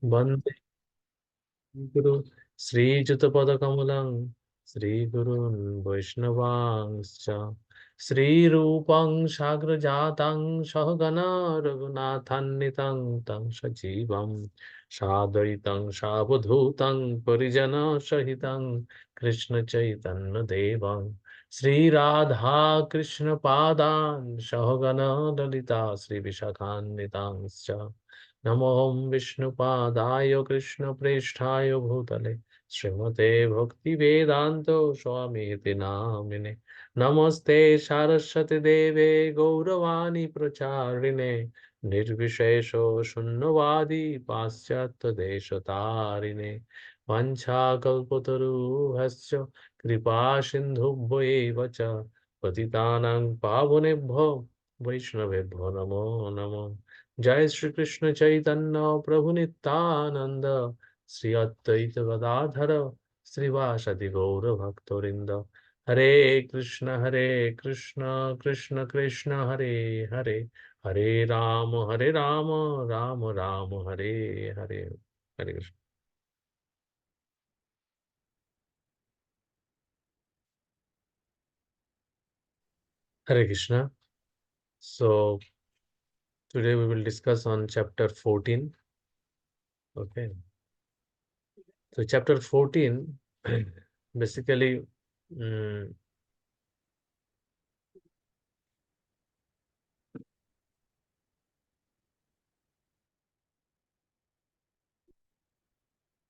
Bande Guru Sri Jutapada Kamalang Sri Gurun Vaishnavangscha Sri Rupang Shagra Jatang Sahagana Raghunathanitang Tang Sajivam Sadaitam Savadhutang Parijana Sahitang Krishna Chaitanya Devam Sri Radha Krishna Padan Sahagana Lalita Sri Vishakhanitang Namo Vishnupadaya Krishna Preshthaya Bhutale Srimate Bhakti Vedanto Swami Iti Namine Namaste Saraswati Deve Gauravani Pracharine Nirvishesho Shunnavadi Paschatya Deshatarine Vancha Kalpataru Hasya Kripa Sindhubhve Vacha Patitanang Pavunebhyo Vaishnavebhyo Namo Namo जय श्री कृष्ण चैतन्य प्रभु नित्यानंद श्री अद्वैत गदाधर श्रीवासदि गौर भक्तवृंद हरे कृष्ण कृष्ण कृष्ण हरे हरे हरे राम राम राम हरे हरे हरे कृष्ण हरे Krishna So today we will discuss on chapter 14. Okay. So chapter 14 basically mm,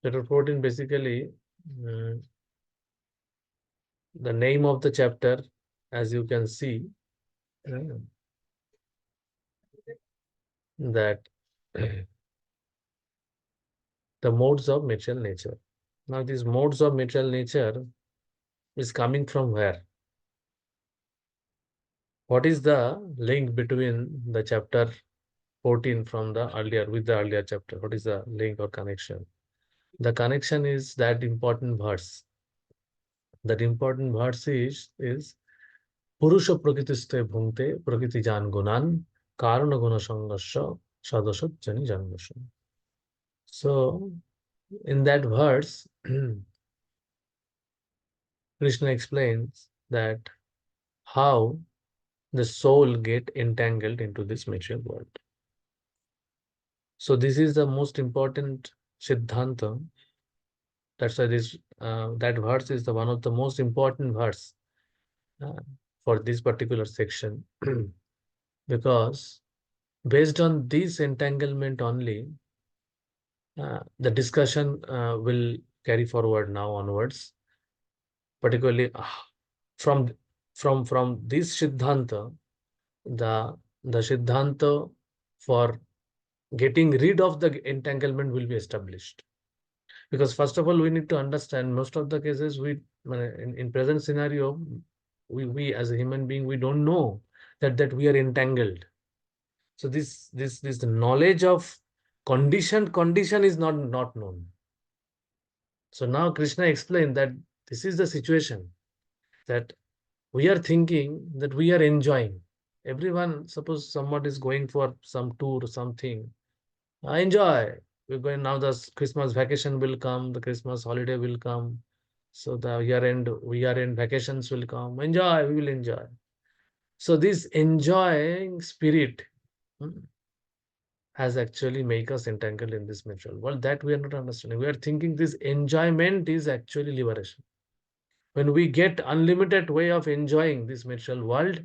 chapter 14 basically mm, the name of the chapter, as you can see, uh, that the modes of material nature. Now, these modes of material nature is coming from where? What is the link between the chapter 14 from the earlier with the earlier chapter? What is the link or connection? The connection is that important verse. That important verse is Purusha Prakritiste Bhungte Prakriti Jan Gunan Karana Guna Sangasya Sadasat Jani Janmasya. So, in that verse, Krishna explains that how the soul get entangled into this material world. So this is the most important Siddhanta. That's why this that verse is the one of the most important verse uh, for this particular section, because based on this entanglement only, the discussion will carry forward now onwards, particularly from from this Siddhanta, the Siddhanta for getting rid of the entanglement will be established. Because first of all, we need to understand most of the cases in present scenario, we as a human being, we don't know that we are entangled. So this knowledge of condition is not known. So now Krishna explained that this is the situation, that we are thinking that we are enjoying. Everyone, suppose someone is going for some tour or something, enjoy. We're going now, the Christmas vacation will come, the Christmas holiday will come. So the year end vacations will come. Enjoy, we will enjoy. So this enjoying spirit hmm, has actually make us entangled in this material world, that we are not understanding. We are thinking this enjoyment is actually liberation. When we get unlimited way of enjoying this material world,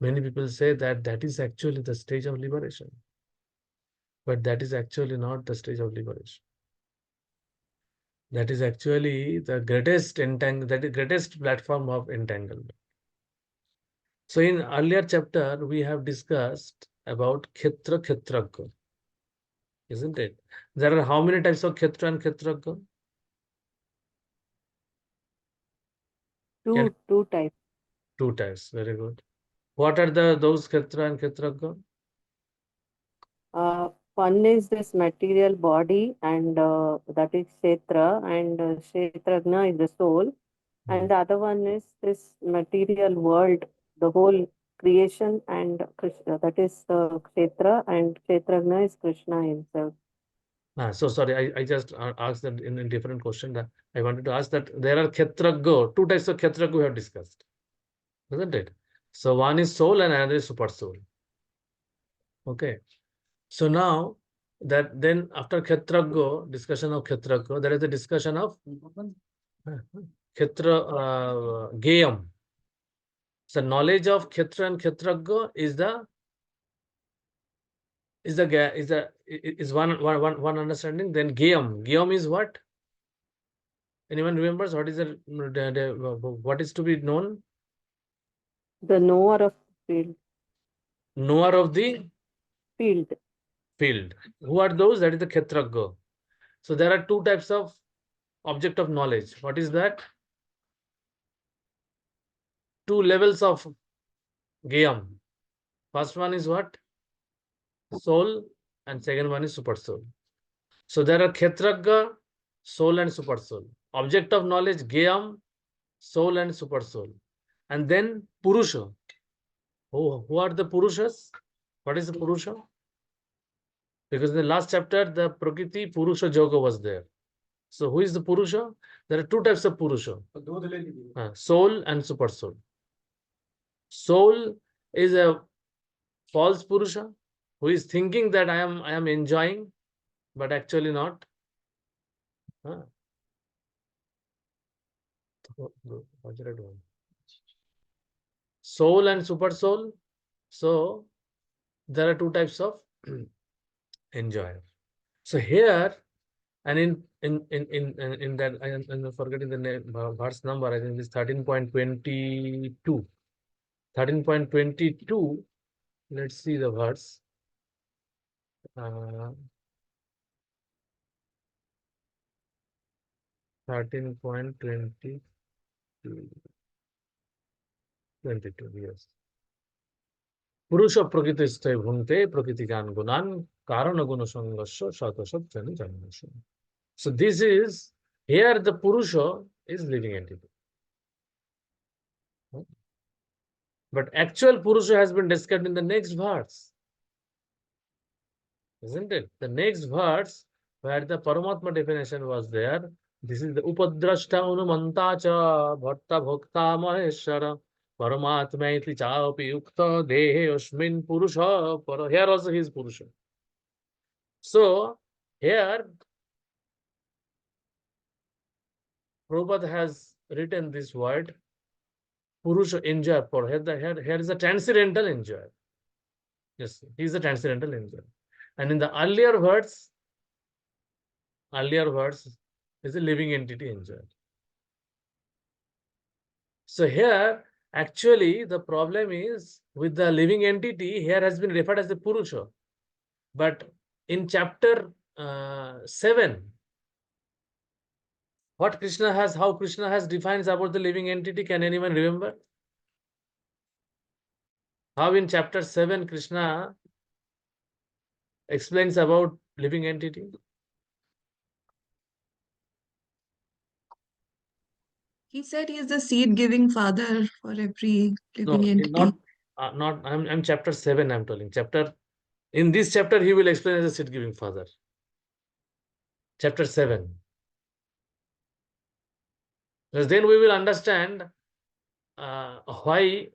many people say that that is actually the stage of liberation. But that is actually not the stage of liberation. That is actually the greatest platform of entanglement. So in earlier chapter, we have discussed about Kshetra, isn't it? There are how many types of Kshetra and Kshetragga? Can Two types. two types. Very good. What are those Kshetra and Kshetragga? One is this material body, and that is Kshetra, and Kshetragna is the soul, Hmm. and the other one is this material world, the whole creation, and Krishna, that is Kshetra, and Kshetragna is Krishna himself. So sorry, I just asked that in a different question. That I wanted to ask that there are Kshetragya, two types of Kshetragya we have discussed, isn't it? So one is soul and another is super soul. Okay. So now that then after Kshetragya, discussion of Kshetragya, there is a discussion of Kshetra Geyam. So knowledge of Kshetra and Kshetragya is one understanding. Then Geyam is what? Anyone remembers what is what is to be known? The knower of field. Knower of the Field. field. Who are those? That is the Kshetragya. So there are two types of object of knowledge. What is that? Two levels of Geyam. First one is what? Soul, and second one is super soul. So there are Kshetragya, soul and super soul. Object of knowledge, Geyam, soul and super soul. And then Purusha. Who are the Purushas? What is the Purusha? Because in the last chapter, the Prakriti Purusha Yoga was there. So who is the Purusha? There are two types of Purusha. Soul and super soul. Soul is a false Purusha who is thinking that I am enjoying, but actually not. Soul and super soul. So there are two types of enjoyer. So here and in that I'm forgetting the name, verse number. I think it's 13.22. 13.22. Let's see the verse. 13.22. 22. Yes. পুরুষ প্রকৃতিস্থ ভুঙ্ক্তে প্রকৃতিগান গুণান কারণ গুণ সংঘর্ষ শতশত জন্মস্য. So this is here the Purusha is living entity. But actual Purusha has been described in the next verse. Isn't it? The next verse where the Paramatma definition was there. This is the Upadrashta Anumanta cha Bhatta Bhokta Maheshwara Paramatma iti chapi yukta dehe osmin Purusha. Here also he is Purusha. So here Prabhupada has written this word Purusha enjoyer for here is a transcendental enjoyer. Yes, he is a transcendental enjoyer. And in the earlier words is a living entity enjoyer. So here actually the problem is with the living entity here has been referred as the Purusha. But in chapter 7, how Krishna has defined about the living entity, can anyone remember? How in chapter 7 Krishna explains about living entity? He said he is the seed-giving father for every No, living entity. not. I'm chapter 7. I'm telling in this chapter he will explain as a seed giving father. Chapter 7. Because then we will understand why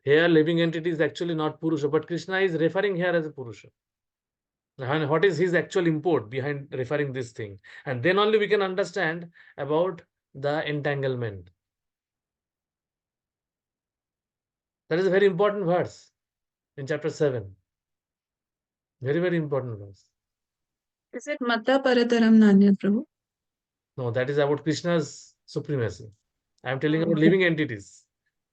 here living entity is actually not Purusha, but Krishna is referring here as a Purusha. And what is his actual import behind referring this thing? And then only we can understand about the entanglement. That is a very important verse in chapter 7. Very, very important verse. Is it Mata Parataram Nanya Prabhu? No, that is about Krishna's supremacy. I am telling about Okay. living entities.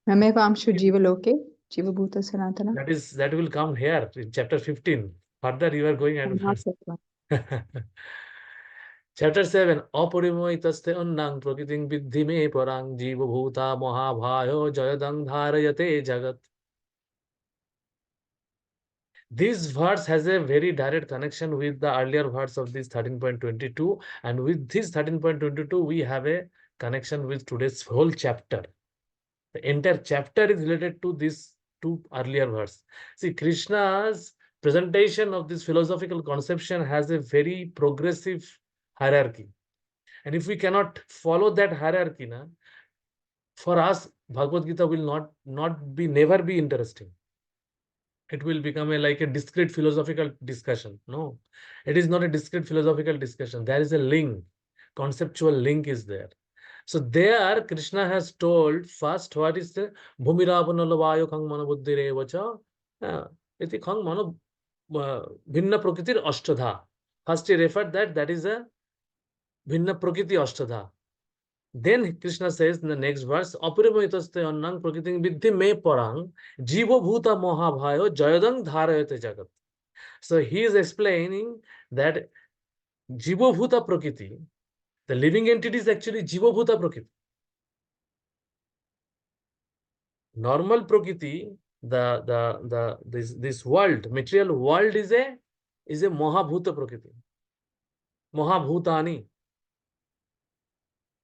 Ramevamshu Jivaloke, Jivabhuta Sanatana. That will come here in chapter 15. Further you are going advanced. Chapter 7. Aparimoitaste unnang prakriting viddhi me parang jiva bhuta mahabhayo jayadang dharayate jagat. This verse has a very direct connection with the earlier verse of this 13.22, and with this 13.22 we have a connection with today's whole chapter. The entire chapter is related to this two earlier verse. See, Krishna's presentation of this philosophical conception has a very progressive hierarchy. And if we cannot follow that hierarchy, for us, Bhagavad Gita will never be interesting. It will become like a discrete philosophical discussion. No, it is not a discrete philosophical discussion. There is a link, conceptual link is there. So there, Krishna has told first what is the Bhumirapanalavaya Khang Manabuddhirevacha. Iti Khang Mano Bhinna Prakritir Ashtadha. First he referred that is a Bhinna Prakriti Ashtadha. Then Krishna says in the next verse, Apurimayitaste annang prakriting viddhi me parang jiva bhuta mohabhayo jayadang dharayate jagat. So he is explaining that jiva bhuta prakriti, the living entity is actually jiva bhuta prakriti. Normal prakriti, this world, material world is a mohabhuta prakriti. Mohabhutani.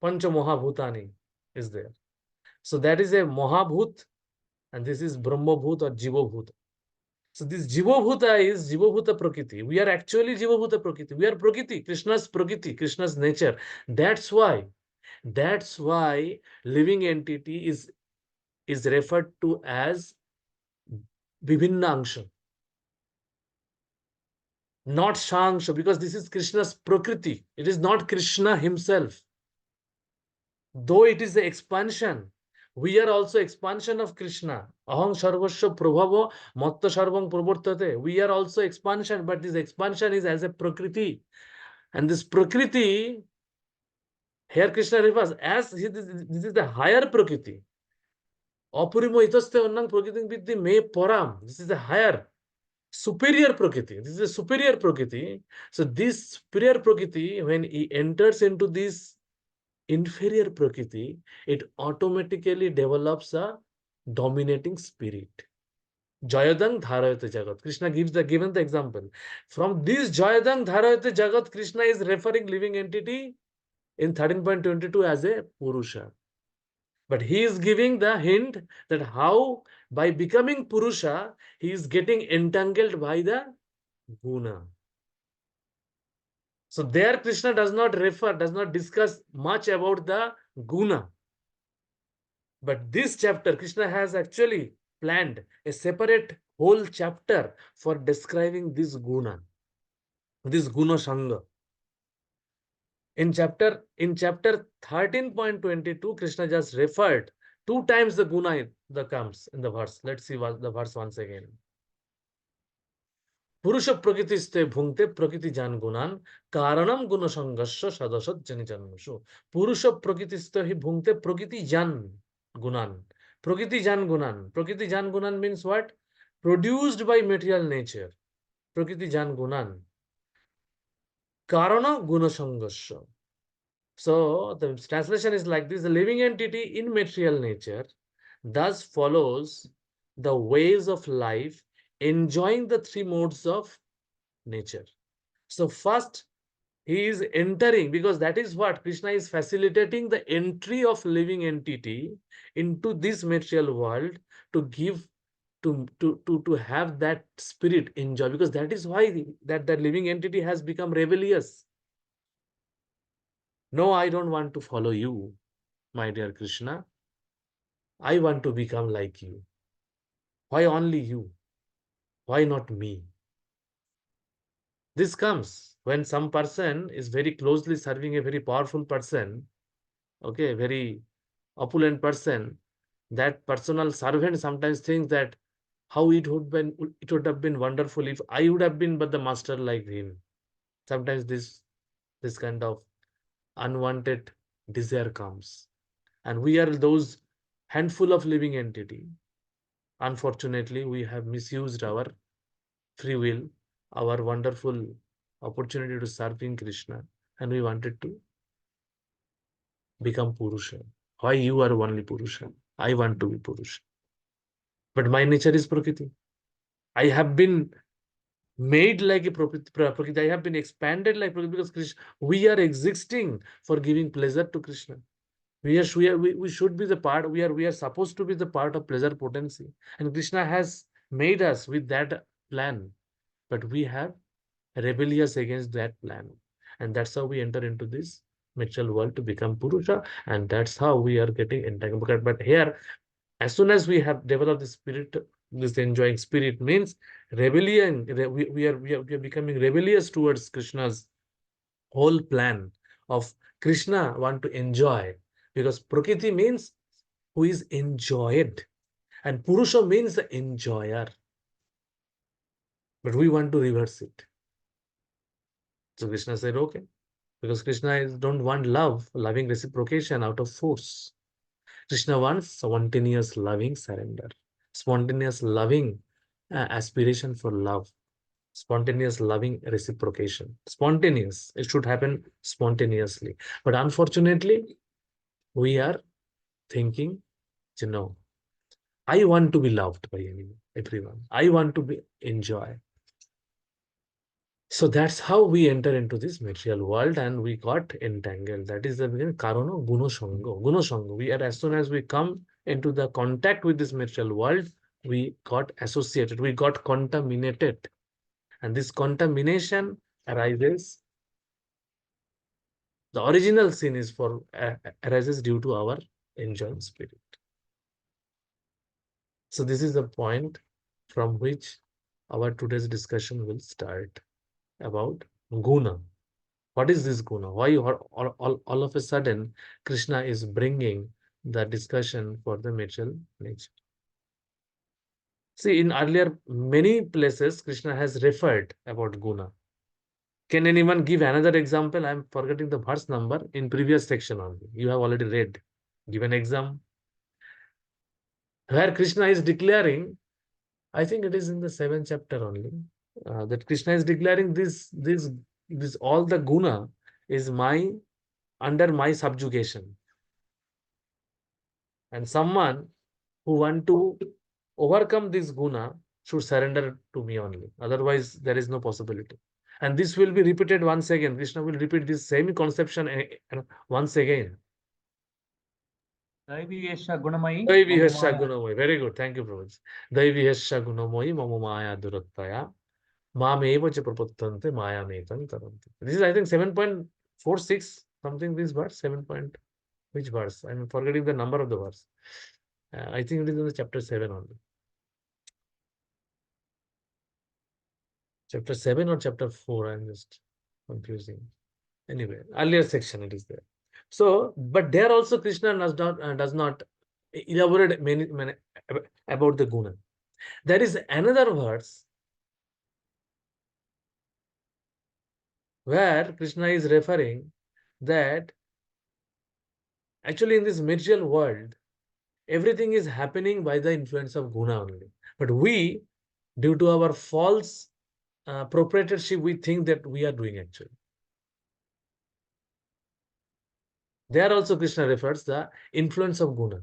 Pancha mohabhutani is there. So that is a mohabhut, and this is brahmabhut or jivabhuta. So this jivabhuta is jivabhuta prakriti. We are actually jivabhuta prakriti. We are prakriti, Krishna's nature. That's why living entity is referred to as Vibhinna Angsha, not Shangsha, because this is Krishna's prakriti. It is not Krishna himself. Though it is the expansion, we are also expansion of Krishna. Aham sarvasya prabhava matta sarvam pravartate. We are also expansion, but this expansion is as a prakriti. And this prakriti, here Krishna refers as this is the higher prakriti. Apurimo itaste annang prakriting viddhi me param. This is the higher, superior prakriti. This is a superior prakriti. So this superior prakriti, when he enters into this inferior prakriti, it automatically develops a dominating spirit. Jayadang dharayate jagat. Krishna given the example. From this Jayadang dharayate jagat, Krishna is referring living entity in 13.22 as a Purusha. But he is giving the hint that how by becoming Purusha, he is getting entangled by the Guna. So there Krishna does not discuss much about the Guna. But this chapter, Krishna has actually planned a separate whole chapter for describing this Guna Sangha. In chapter 13.22, Krishna just referred 2 times the Guna that comes in the verse. Let's see what the verse once again. Purusha prakriti bhungte prakriti jan gunan karanam guna sangasya sadasat jani janmushu. Purusha prakriti hi bhungte prakriti jan gunan. Prakriti jan gunan. Prakriti jan gunan means what? Produced by material nature. Prakriti jan gunan. Karana guna sangasya. So the translation is like this: the living entity in material nature thus follows the ways of life, enjoying the 3 modes of nature. So first, he is entering, because that is what Krishna is facilitating, the entry of living entity into this material world to give to have that spirit enjoy, because that is why that living entity has become rebellious. No, I don't want to follow you, my dear Krishna. I want to become like you. Why only you? Why not me? This comes when some person is very closely serving a very powerful person, okay, very opulent person. That personal servant sometimes thinks that how it would have been wonderful if I would have been but the master like him. Sometimes this kind of unwanted desire comes, and we are those handful of living entity. Unfortunately, we have misused our free will, our wonderful opportunity to serving Krishna, and we wanted to become Purusha. Why you are only Purusha? I want to be Purusha. But my nature is Prakriti. I have been made like a Prakriti. I have been expanded like Prakriti because Krishna, we are existing for giving pleasure to Krishna. We should be the part, we are supposed to be the part of pleasure potency. And Krishna has made us with that plan. but we have rebellious against that plan. And that's how we enter into this material world to become Purusha, and that's how we are getting entangled. But here, as soon as we have developed the spirit, this enjoying spirit means rebellion. We are becoming rebellious towards Krishna's whole plan of Krishna want to enjoy, because Prakriti means who is enjoyed, and Purusha means the enjoyer. But we want to reverse it. So Krishna said, okay, because Krishna don't want loving reciprocation out of force. Krishna wants spontaneous loving surrender, spontaneous loving aspiration for love, spontaneous loving reciprocation. Spontaneous, it should happen spontaneously. But unfortunately, we are thinking, no, I want to be loved by everyone. I want to be enjoy. So that's how we enter into this material world and we got entangled. That is the beginning. Karano gunoshango. Gunoshango. We are, as soon as we come into the contact with this material world, we got associated, we got contaminated. And this contamination arises. The original sin is arises due to our enjoying spirit. So this is the point from which our today's discussion will start about guna. What is this guna? Why all of a sudden Krishna is bringing the discussion for the material nature? See, in earlier many places, Krishna has referred about guna. Can anyone give another example? I'm forgetting the verse number in previous section only. You have already read. Give an example. Where Krishna is declaring, I think it is in the 7th chapter only, that Krishna is declaring this all the guna is under my subjugation. And someone who want to overcome this guna should surrender to me only. Otherwise, there is no possibility. And this will be repeated once again. Krishna will repeat this same conception once again. Daiviyesha gunamayi Daivihasya mamamaya. gunamoyi. Very good. Thank you, Prabhuji. Daivihasya gunamoyi mamamaya durattaya. Mameva cha prapattante maya metam taranti. This is, I think, 7.46, something this verse, 7. Which verse? I'm forgetting the number of the verse. I think it is in the chapter 7 only. Chapter 7 or chapter 4, I'm just confusing. Anyway, earlier section it is there. So, but there also Krishna does not elaborate many about the guna. There is another verse where Krishna is referring that actually in this material world, everything is happening by the influence of guna only. But we, due to our false proprietorship, we think that we are doing actually. There also Krishna refers the influence of guna.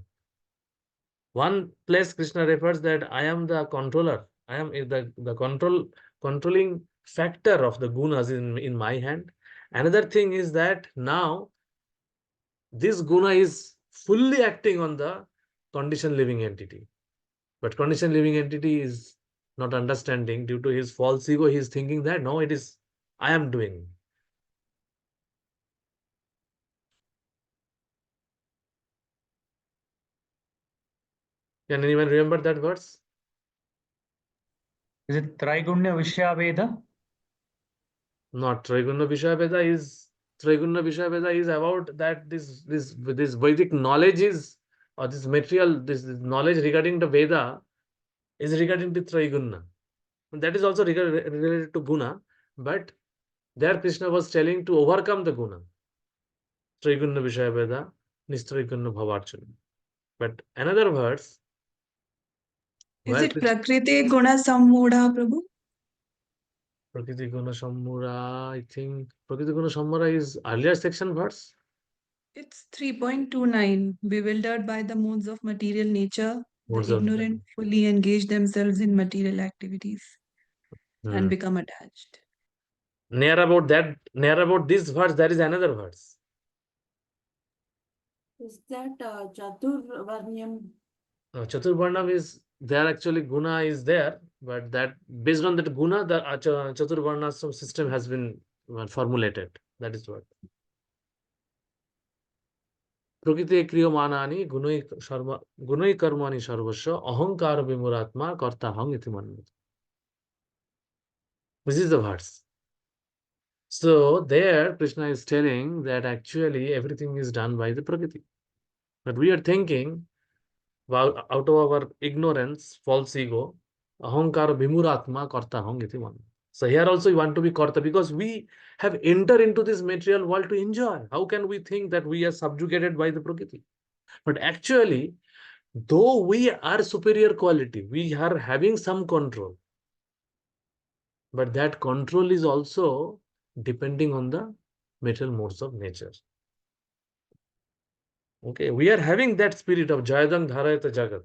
One place Krishna refers that I am the controller. I am the controlling factor of the gunas in my hand. Another thing is that now this guna is fully acting on the conditioned living entity. But conditioned living entity is not understanding due to his false ego. He is thinking that no, it is I am doing. Can anyone remember that verse? Is it Traigunya Vishyaveda? Not Triguna Vishaveda is Triguna Vishaveda is about that this Vedic knowledge is, or this material, this knowledge regarding the Veda is regarding to Triguna. And that is also related to Guna, but there Krishna was telling to overcome the Guna. Triguna Vishaveda, Nistriguna Bhavarchana. But another verse Is where it Prakriti Guna Sammudha, Prabhu? Prakriti Guna Sammura, I think Prakriti Guna Sammura is earlier section verse. It's 3.29. Bewildered by the modes of material nature, Modes the of ignorant fully engage themselves in material activities and Hmm. become attached. Near about this verse, there is another verse. Is that Chaturvarnyam? Chaturvarnam is there actually guna is there, but that based on that guna, the Chaturvarnasam system has been formulated. That is what. প্রকৃতি ক্রিয়মাণানি গুণৈ কর্মাণি সর্বস্ব অহংকার বিমূঢ়াত্মা কর্তাহং ইতি মন্যতে. This is the verse. So there Krishna is telling that actually everything is done by the Prakriti. But we are thinking, wow, out of our ignorance, false ego, ahankara vimuratma kartaham iti man. So here also you want to be karta because we have entered into this material world to enjoy. How can we think that we are subjugated by the Prakriti? But actually, though we are superior quality, we are having some control. But that control is also depending on the material modes of nature. Okay, we are having that spirit of Jayadang Dharayata Jagat,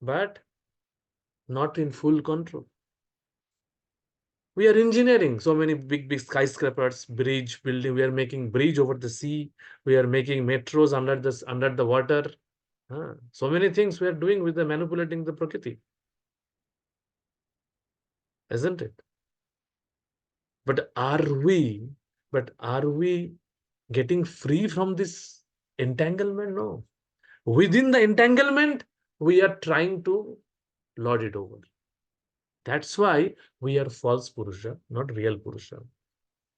but not in full control. We are engineering so many big skyscrapers, bridge building. We are making bridge over the sea. We are making metros under the water. So many things we are doing with the manipulating the Prakriti, isn't it? But are we getting free from this entanglement? No. Within the entanglement, we are trying to lord it over. That's why we are false Purusha, not real Purusha.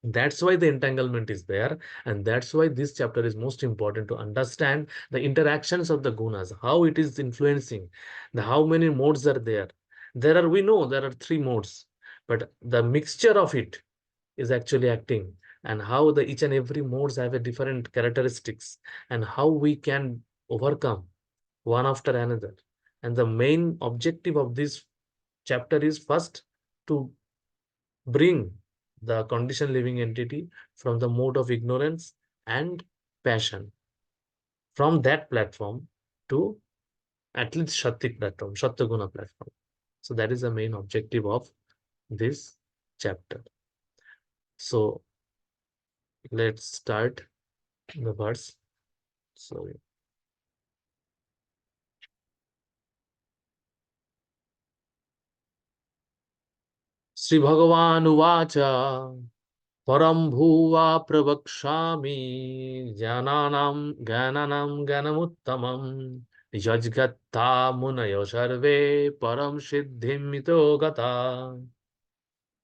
That's why the entanglement is there. And that's why this chapter is most important to understand the interactions of the gunas, how it is influencing, how many modes are there. We know there are 3 modes, but the mixture of it is actually acting, and how the each and every modes have a different characteristics, and how we can overcome one after another. And the main objective of this chapter is first to bring the conditioned living entity from the mode of ignorance and passion, from that platform to at least Shaktik platform, Shattaguna platform. So that is the main objective of this chapter. So let's start the verse. Sorry. Sri Bhagavan Uvacha Param Bhuva Pravakshami Jnananam Ganamuttamam Yajgatta Munayo Sarve Param Siddhim Mito Gata.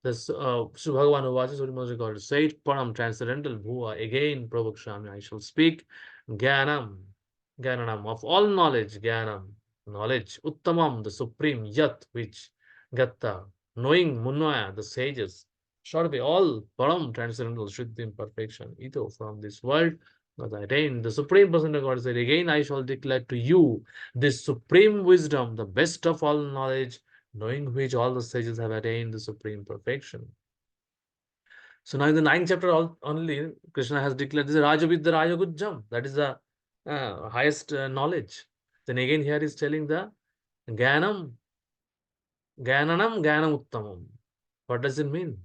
This Sri Bhagavan Uvacha, Suri Maharaj called, say it Param transcendental Bhuva, again Pravakshami, I shall speak Gananam, of all knowledge, Ganam, knowledge, Uttamam, the supreme, Yat, which, Gatta, knowing, Munaya, the sages, Sarve, all Param, transcendental, Shuddhim, perfection, Ito, from this world, was attained. The Supreme Person of God said, again I shall declare to you this supreme wisdom, the best of all knowledge, knowing which all the sages have attained the supreme perfection. So now in the 9th chapter only, Krishna has declared this is Rajavidya Rajagujjam. That is the highest knowledge. Then again here is telling the Ganam, Gananam, Ganam Uttamam. What does it mean?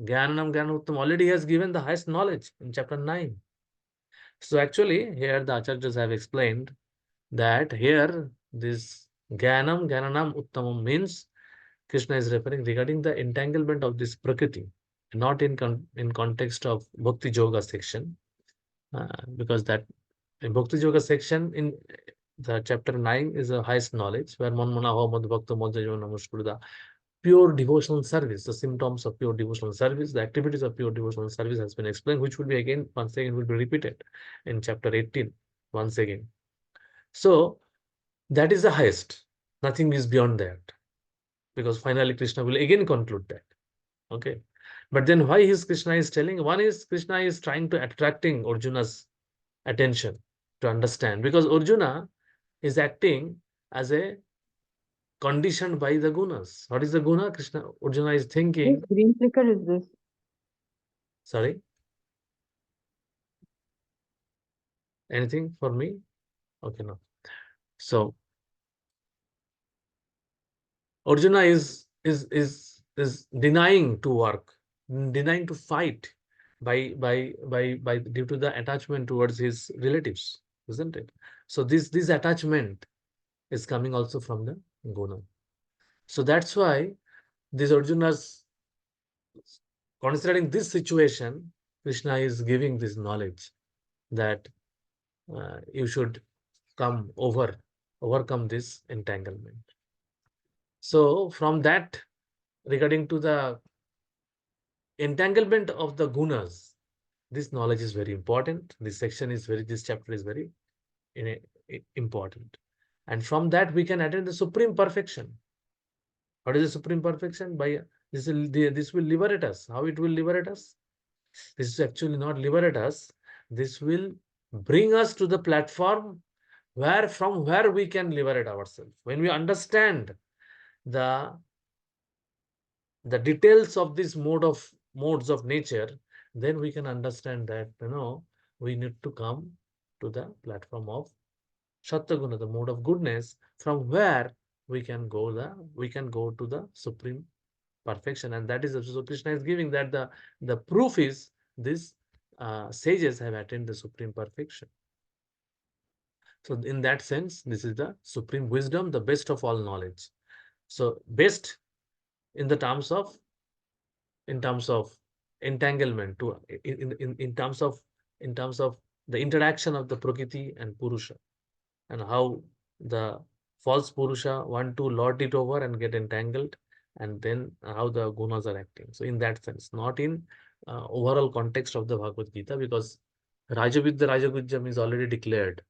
Gananam, Ganam Uttamam. Already he has given the highest knowledge in chapter 9. So actually here the Acharyas have explained that here this Ganam, Gananam Uttamam means Krishna is referring regarding the entanglement of this Prakriti, not in context of Bhakti Yoga section, because that in Bhakti Yoga section in the chapter 9 is the highest knowledge, where Manmanaho Madhbhakta Madhyayo Namaskruda, pure devotional service, the symptoms of pure devotional service, the activities of pure devotional service has been explained, which will be again, once again, will be repeated in chapter 18, once again. So that is the highest. Nothing is beyond that. Because finally Krishna will again conclude that. Okay. But then why Krishna is telling? One is Krishna is trying to attracting Arjuna's attention to understand. Because Arjuna is acting as a conditioned by the gunas. What is the guna? Arjuna is thinking. Which green flicker is this? Sorry. Anything for me? Okay, no. So Arjuna is denying to work, denying to fight by due to the attachment towards his relatives, isn't it? So this attachment is coming also from the guna. So that's why these Arjunas, considering this situation, Krishna is giving this knowledge that you should overcome this entanglement. So from that, regarding to the entanglement of the gunas, this knowledge is very important. This chapter is very important. And from that, we can attain the supreme perfection. What is the supreme perfection? By this will liberate us. How it will liberate us? This is actually not liberate us. This will bring us to the platform from where we can liberate ourselves. When we understand the details of this modes of nature, then we can understand that we need to come to the platform of Shattaguna, the mode of goodness, from where we can go to the supreme perfection. And that is so Krishna is giving that the proof is this sages have attained the supreme perfection. So in that sense, this is the supreme wisdom, the best of all knowledge. So best in the terms of entanglement to in terms of the interaction of the Prakriti and Purusha, and how the false Purusha want to lord it over and get entangled, and then how the gunas are acting. So in that sense, not in overall context of the Bhagavad Gita, because Rajavidya Rajaguhyam is already declared.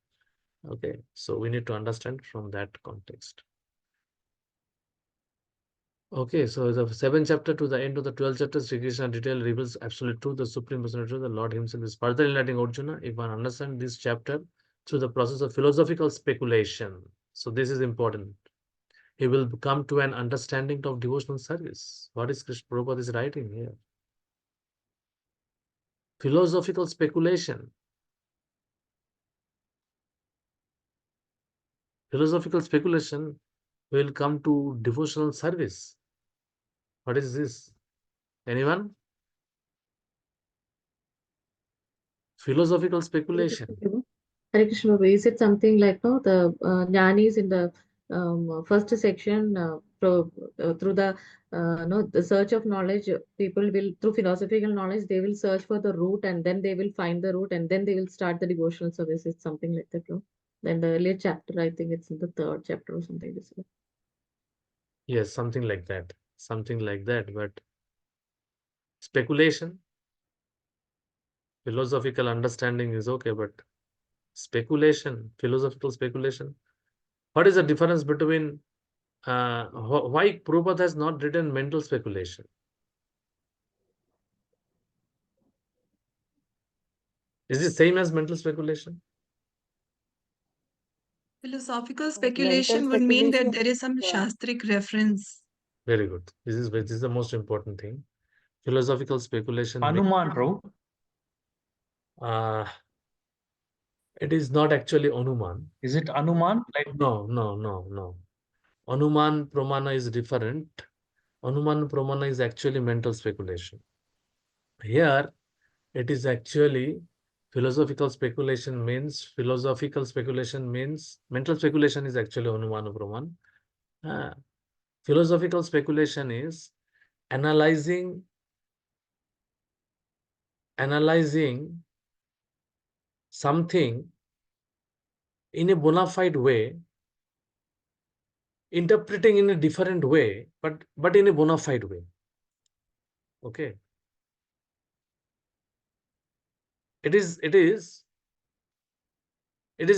Okay, so we need to understand from that context. Okay, so the 7th chapter to the end of the 12th chapter, Sri Krishna detail reveals absolute truth, the supreme personal truth. The Lord himself is further enlightening Arjuna if one understands this chapter through the process of philosophical speculation. So this is important. He will come to an understanding of devotional service. What is Krishna Prabhupada is writing here? Philosophical speculation. Philosophical speculation will come to devotional service. What is this? Anyone? Philosophical speculation. Hare Krishna, Prabhu. Is it something like no the jnanis in the first section through the no the search of knowledge, people will through philosophical knowledge they will search for the root and then they will find the root and then they will start the devotional service. It's something like that, no? Then the earlier chapter, I think it's in the third chapter or something this way. Yes, something like that. Something like that. But speculation, philosophical understanding is okay, but speculation, philosophical speculation. What is the difference between why Prabhupada has not written mental speculation? Is it same as mental speculation? Philosophical Mental speculation would mean that speculation. there is some Yeah. shastric reference. Very good. This is the most important thing. Philosophical speculation means Hanuman, Prabhu. uh, it is not actually Anuman. Is it Hanuman? Like No. Anuman Pramana is different. Anuman Pramana is actually mental speculation. Here, it is actually philosophical speculation means mental speculation is actually Anumana Praman. Philosophical speculation is analyzing something in a bona fide way, interpreting in a different way, but in a bona fide way. Okay. It is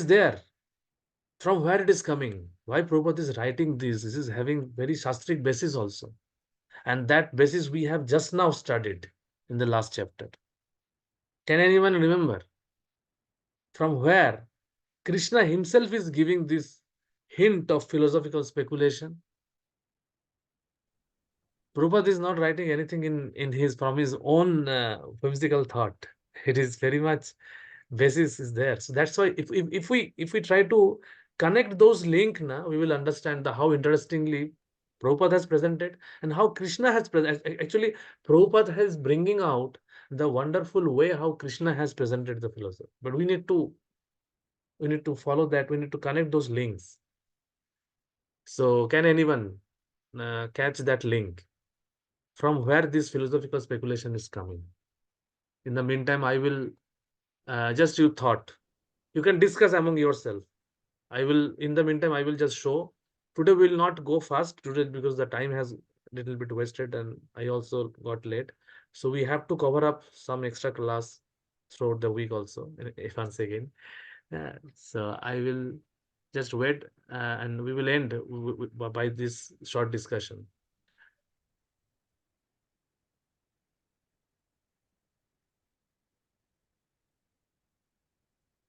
there. From where it is coming? Why Prabhupada is writing this? This is having very shastric basis also. And that basis we have just now studied in the last chapter. Can anyone remember from where Krishna himself is giving this hint of philosophical speculation? Prabhupada is not writing anything from his own whimsical thought. It is very much basis is there. So that's why if we try to connect those link now, we will understand how interestingly Prabhupada has presented and how Krishna has presented. Actually, Prabhupada has bringing out the wonderful way how Krishna has presented the philosophy. But we need to follow that. We need to connect those links. So can anyone catch that link from where this philosophical speculation is coming? In the meantime, I will just you thought. You can discuss among yourself. I will, in the meantime, I will just show. Today we will not go fast today because the time has little bit wasted and I also got late. So we have to cover up some extra class throughout the week also, once again. So I will just wait and we will end by this short discussion.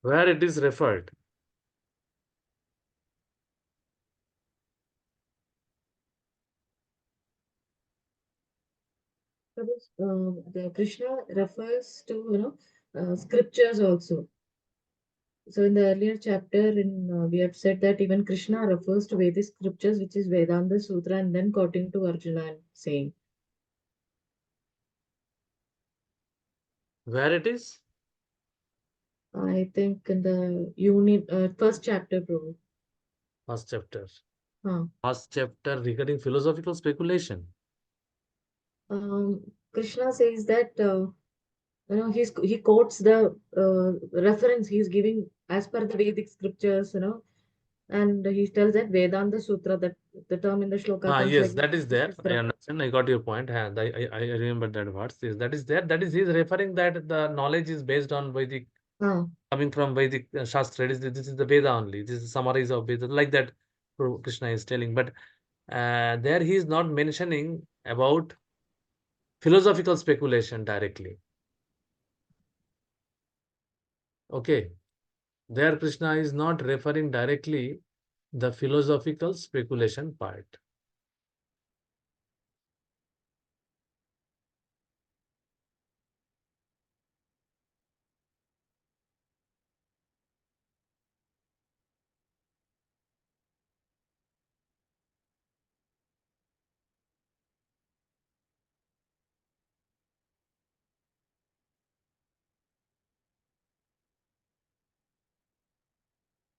Where it is referred. The Krishna refers to scriptures also. So in the earlier chapter, we have said that even Krishna refers to Vedic scriptures, which is Vedanta Sutra, and then quoting to Arjuna and saying. Where it is? I think in the first chapter, Prabhu. First chapter. Huh. First chapter regarding philosophical speculation. Krishna says that he quotes the reference he's giving as per the Vedic scriptures, and he tells that Vedanta Sutra, that the term in the shloka comes Yes, like that is there. I Shastra. understand. I got your point. And I remember that words. Yes, that is there. That is he's referring that the knowledge is based on Vedic, coming from Vedic Shastra. This is the Veda only. This is summaries of Veda, like that Krishna is telling. But there he is not mentioning about philosophical speculation directly. Okay. There Krishna is not referring directly the philosophical speculation part.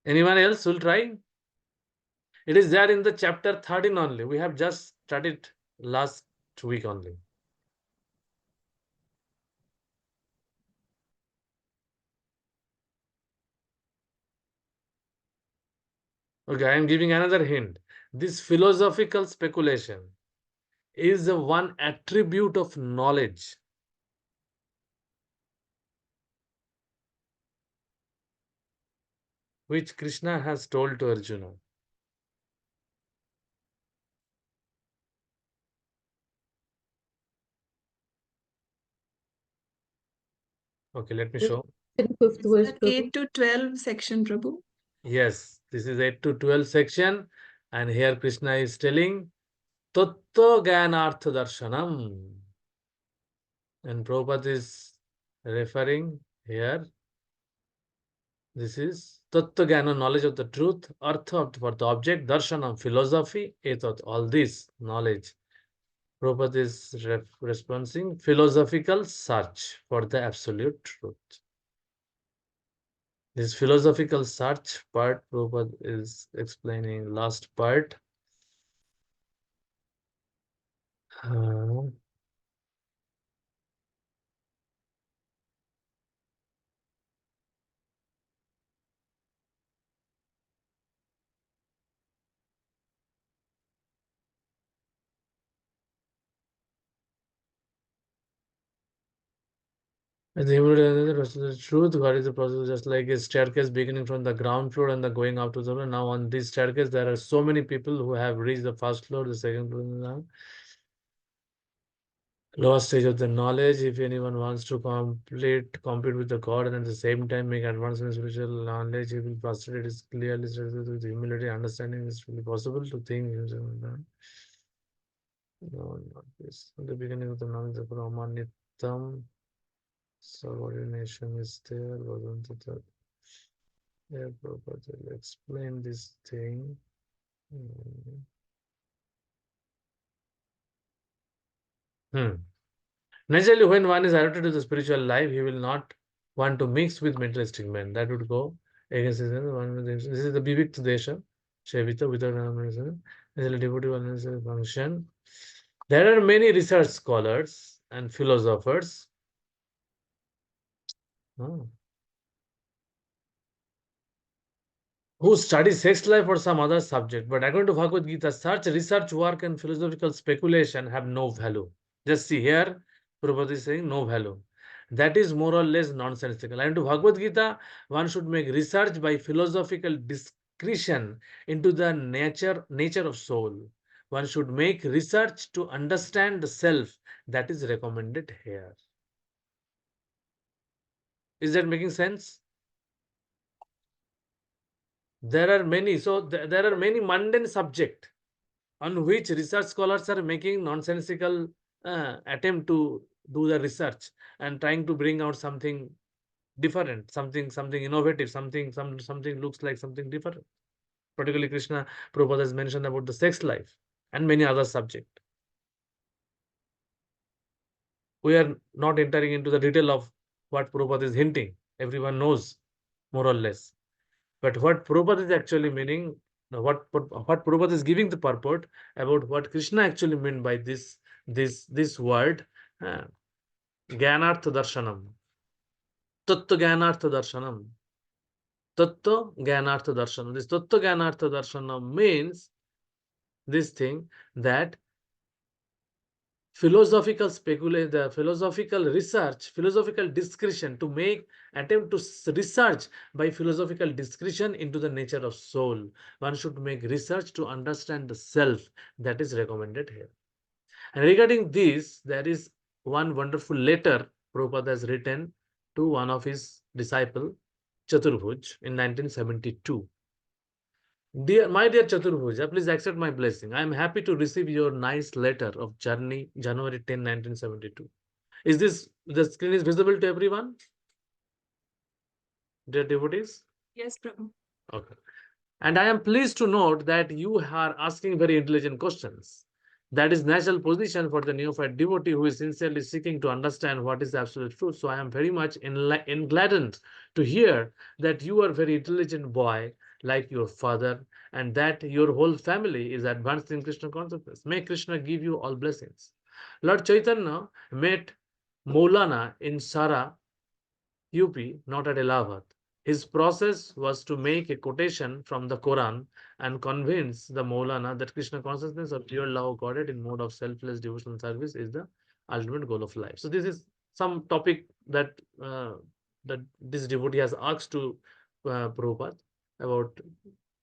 Anyone else will try? It is there in the chapter 13 only. We have just studied last week only. Okay, I am giving another hint. This philosophical speculation is the one attribute of knowledge which Krishna has told to Arjuna. Okay, let me show. In fifth It's verse, the Prabhu. 8 to 12 section, Prabhu. Yes, this is 8 to 12 section. And here Krishna is telling Tattva Jnanartha Darshanam. And Prabhupada is referring here. This is Tattva Jnana, knowledge of the truth, Artha for the object, Darshanam, philosophy, Etat, all this knowledge. Prabhupada is responding philosophical search for the absolute truth. This philosophical search part, Prabhupada is explaining last part. The truth, what is the process? Just like a staircase beginning from the ground floor and the going up to the floor. Now on this staircase, there are so many people who have reached the first floor, the second floor, now. Lower stage of the knowledge. If anyone wants to compete with the God and at the same time make advancements in spiritual knowledge, he will prostrate. It is clearly stated with humility, understanding. It's really possible to think. No, not this. At the beginning of the knowledge of Brahma Nityam, subordination is there, wasn't it? Yeah, Prabhupada will explain this thing. Naturally, when one is adapted to the spiritual life, he will not want to mix with materialistic men. That would go against his. This is the Vivikta Desha. Shavita without harmonization is a devotee unnecessary function. There are many research scholars and philosophers who study sex life or some other subject, but according to Bhagavad Gita, such research work and philosophical speculation have no value. Just see here, Prabhupada is saying no value. That is more or less nonsensical. And to Bhagavad Gita, one should make research by philosophical discretion into the nature of soul. One should make research to understand the self. That is recommended here. Is that making sense? There are many, so there are many mundane subject on which research scholars are making nonsensical attempt to do the research and trying to bring out something different, something innovative, something looks like something different. Particularly Krishna Prabhupada has mentioned about the sex life and many other subject. We are not entering into the detail of what Prabhupada is hinting. Everyone knows more or less. But what Prabhupada is actually meaning, what Prabhupada is giving the purport about what Krishna actually meant by this word, uh, Jnanartha Darshanam, Tattva Jnanartha Darshanam, Tattva Jnanartha Darshanam. This Tattva Jnanartha Darshanam means this thing that philosophical speculation, the philosophical research, philosophical discretion to make attempt to research by philosophical discretion into the nature of soul. One should make research to understand the self. That is recommended here. And regarding this, there is one wonderful letter Prabhupada has written to one of his disciple, Chaturbhuj, in 1972. My dear Chaturbhuja, please accept my blessing. I am happy to receive your nice letter of journey, January 10, 1972. Is this, the screen is visible to everyone? Dear devotees? Yes, Prabhu. Okay. And I am pleased to note that you are asking very intelligent questions. That is natural position for the neophyte devotee who is sincerely seeking to understand what is absolute truth. So I am very much gladdened to hear that you are a very intelligent boy like your father and that your whole family is advanced in Krishna consciousness. May Krishna give you all blessings. Lord Chaitanya met Maulana in Sara, UP, not at Allahabad. His process was to make a quotation from the Quran and convince the Maulana that Krishna consciousness or pure love of Godhead in mode of selfless devotional service is the ultimate goal of life. So this is some topic that that this devotee has asked to Prabhupada about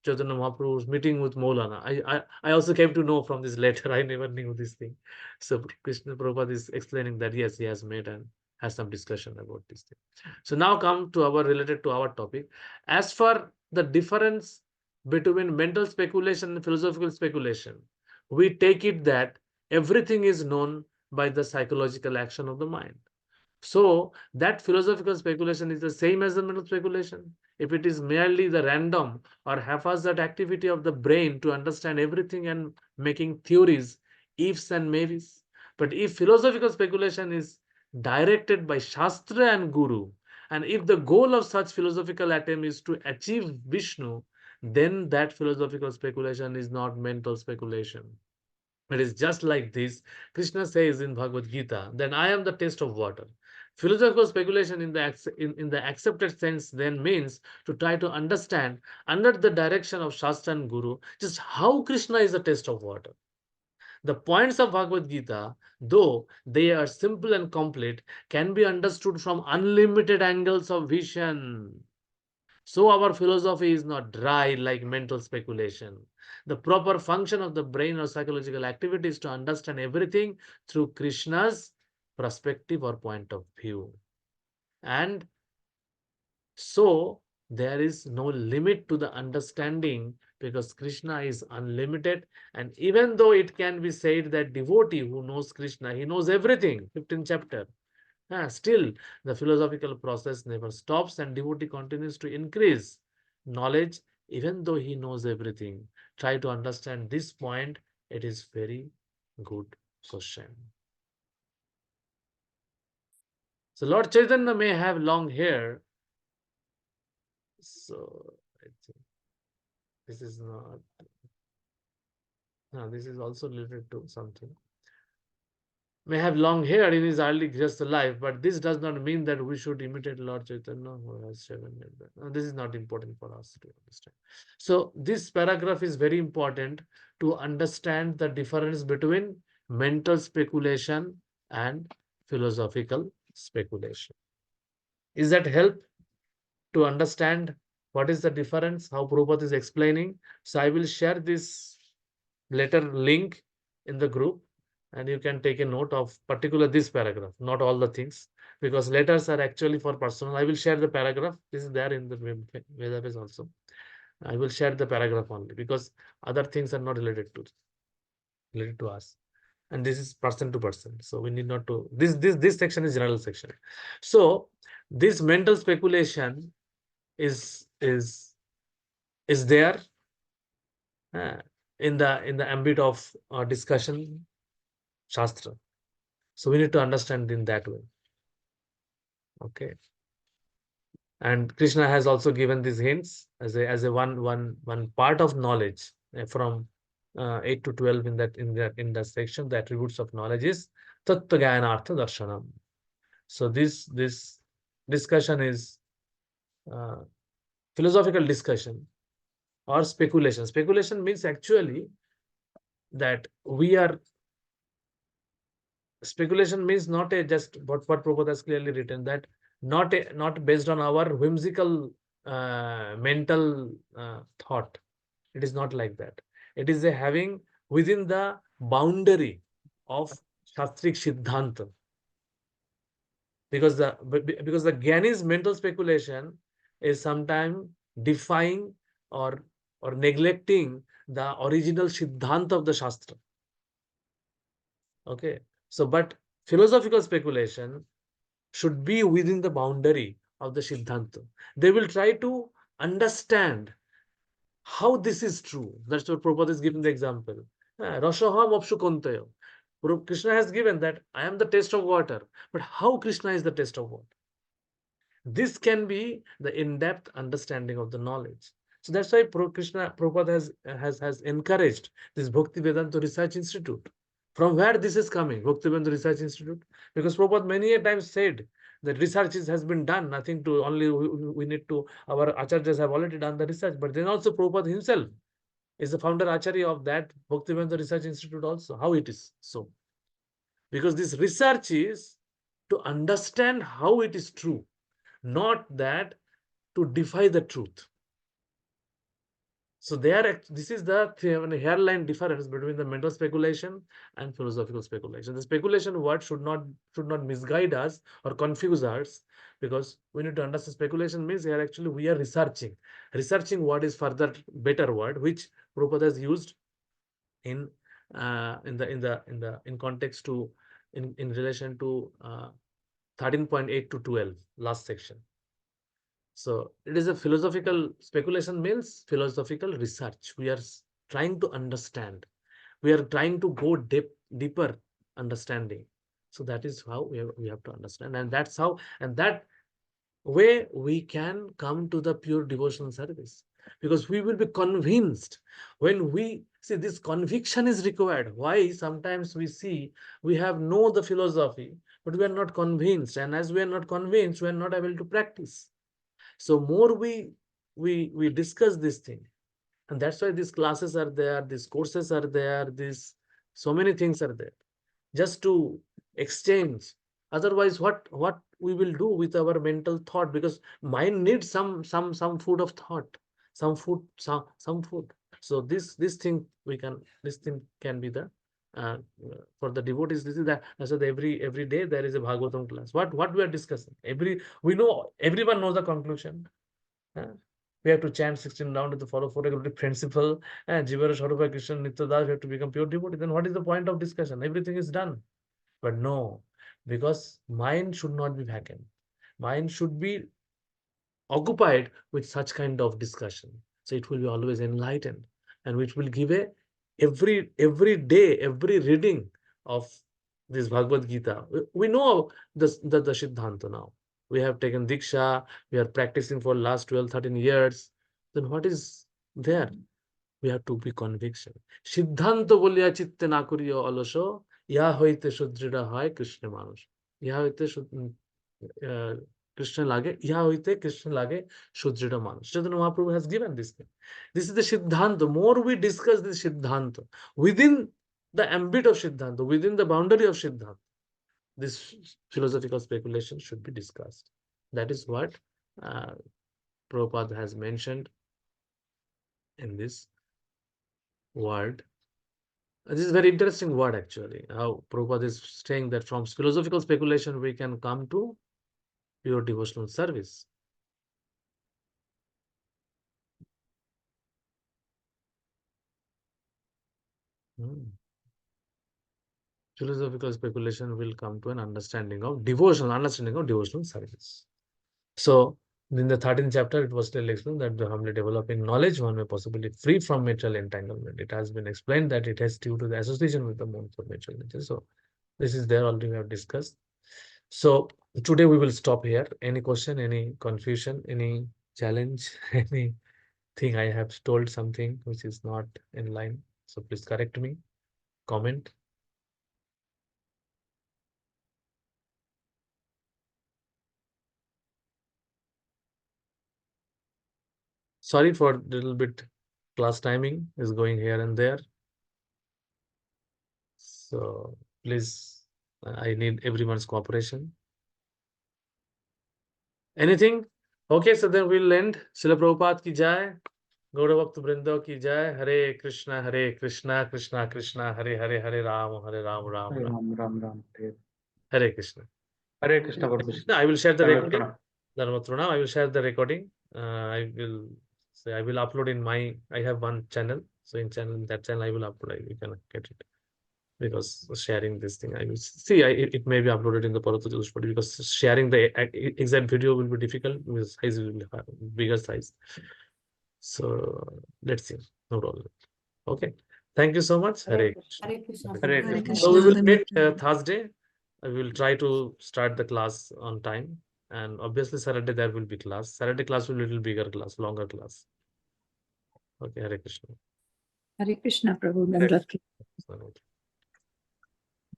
Chaitanya Mahaprabhu's meeting with Maulana. I also came to know from this letter. I never knew this thing. So Krishna Prabhupada is explaining that yes, he has met and has some discussion about this thing. So now come to our related to our topic. As for the difference between mental speculation and philosophical speculation, we take it that everything is known by the psychological action of the mind. So that philosophical speculation is the same as the mental speculation. If it is merely the random or haphazard activity of the brain to understand everything and making theories, ifs and maybes. But if philosophical speculation is directed by Shastra and Guru, and if the goal of such philosophical attempt is to achieve Vishnu, then that philosophical speculation is not mental speculation. It is just like this. Krishna says in Bhagavad Gita, then I am the taste of water. Philosophical speculation in the accepted sense then means to try to understand under the direction of Shastra and Guru just how Krishna is the taste of water. The points of Bhagavad Gita, though they are simple and complete, can be understood from unlimited angles of vision. So our philosophy is not dry like mental speculation. The proper function of the brain or psychological activity is to understand everything through Krishna's perspective or point of view. And so there is no limit to the understanding because Krishna is unlimited. And even though it can be said that devotee who knows Krishna, he knows everything, 15th chapter. Still, the philosophical process never stops and devotee continues to increase knowledge even though he knows everything. Try to understand this point. It is very good question. So Lord Chaitanya may have long hair. So I think This is not. No, this is also related to something. May have long hair in his early just life, but this does not mean that we should imitate Lord Chaitanya who has 7 years. This is not important for us to understand. So this paragraph is very important to understand the difference between mental speculation and philosophical speculation. Is that help to understand what is the difference, how Prabhupada is explaining? So I will share this letter link in the group, and you can take a note of particular this paragraph, not all the things, because letters are actually for personal. I will share the paragraph. This is there in the database also. I will share the paragraph only because other things are not related to us, and this is person to person. So we need not to. This section is general section. So this mental speculation is there uh, in the ambit of discussion shastra. So we need to understand in that way. Okay. And Krishna has also given these hints as a one part of knowledge from 8 to 12 in that section. The attributes of knowledge is tattva jnanartha darshanam. So this discussion is uh, philosophical discussion or speculation. Speculation means actually that we are speculation means not a just what Prabhupada has clearly written, that not based on our whimsical mental thought. It is not like that. It is a having within the boundary of Shastric Siddhanta. Because the Gyani's mental speculation is sometimes defying or neglecting the original Siddhanta of the Shastra. Okay. So, but philosophical speculation should be within the boundary of the Siddhanta. They will try to understand how this is true. That's what Prabhupada is giving the example. Rasaham apshukontayo. Krishna has given that I am the taste of water. But how Krishna is the taste of water? This can be the in-depth understanding of the knowledge. So that's why Prabhupada has encouraged this Bhakti Vedanta Research Institute. From where this is coming, Bhakti Vedanta Research Institute? Because Prabhupada many a times said that research has been done, nothing to only we need to, our acharyas have already done the research, but then also Prabhupada himself is the founder acharya of that Bhakti Vedanta Research Institute also. How it is so? Because this research is to understand how it is true, not that to defy the truth. So this is the hairline difference between the mental speculation and philosophical speculation. The speculation word should not misguide us or confuse us, because we need to understand speculation means here actually we are researching. Researching what is further better word, which Prabhupada has used in context to in relation to 13.8 to 12 last section. So it is a philosophical speculation means philosophical research. We are trying to understand. We are trying to go deeper understanding. So that is how we have to understand, and that's how, and that way we can come to the pure devotional service, because we will be convinced when we see this conviction is required. Why sometimes we see we have know the philosophy, but we are not convinced, and as we are not convinced, we are not able to practice. So more we discuss this thing, and that's why these classes are there, these courses are there, these so many things are there, just to exchange. Otherwise, what we will do with our mental thought? Because mind needs some food of thought, some food. So this thing can be the uh, for the devotees. This is that. So every day there is a Bhagavatam class. What we are discussing? We know, everyone knows the conclusion. We have to chant 16 rounds to follow 4 principle, and Jivara Sharupa Krishna Nityadas, we have to become pure devotee. Then what is the point of discussion? Everything is done. But no, because mind should not be vacant. Mind should be occupied with such kind of discussion. So it will be always enlightened, and which will give a every day, every reading of this Bhagavad Gita. We know the Siddhanta now. We have taken Diksha, we are practicing for last 12, 13 years. Then what is there? We have to be conviction. Siddhanta বলিয়া চিত্তে না করিও অলস, ইহা হইতে সুদৃঢ় হয় কৃষ্ণ মানুষ। ইহা হইতে Krishna lage, ইহা হইতে কৃষ্ণ লাগে সুদৃঢ় মানুষ। Chaitanya Mahaprabhu has given this thing. This is the Siddhanta. More we discuss this Siddhanta, within the ambit of Siddhanta, within the boundary of Siddhanta, this philosophical speculation should be discussed. That is what Prabhupada has mentioned in this word. This is a very interesting word actually. How Prabhupada is saying that from philosophical speculation we can come to pure devotional service. Philosophical speculation will come to an understanding of devotional service. So in the 13th chapter, it was still explained that the humbly developing knowledge, one may possibly free from material entanglement. It has been explained that it has due to the association with the modes of material nature. So this is there already we have discussed. So today we will stop here. Any question, any confusion, any challenge, anything I have told something which is not in line. So please correct me, comment. Sorry for a little bit class timing is going here and there. So please, I need everyone's cooperation. Anything? Okay, so then we'll end. Srila Prabhupada ki jai. Gauda Bhakta Vrinda ki jai. Hare Krishna, Krishna Krishna, Hare Ram, Ram Ram. Ram Ram Ram. Hare Krishna. Hare Krishna Prabhu. I will share the recording. Dharma Dharmatruna. I will share the recording. I will say I will upload in my. I have one channel. So in that channel I will upload. You can get it. Because sharing this thing, I will see. It may be uploaded in the Paratojush, but because sharing the exact video will be difficult because size will be bigger size. So let's see. No problem. Okay. Thank you so much. Hare Krishna. Hare Krishna. Hare Hare Krishna. So we will Krishna. meet Thursday. I will try to start the class on time, and obviously Saturday there will be class. Saturday class will be a little bigger class, longer class. Okay. Hare Krishna. Hare Krishna, Prabhu. Hare Dandavati. Hare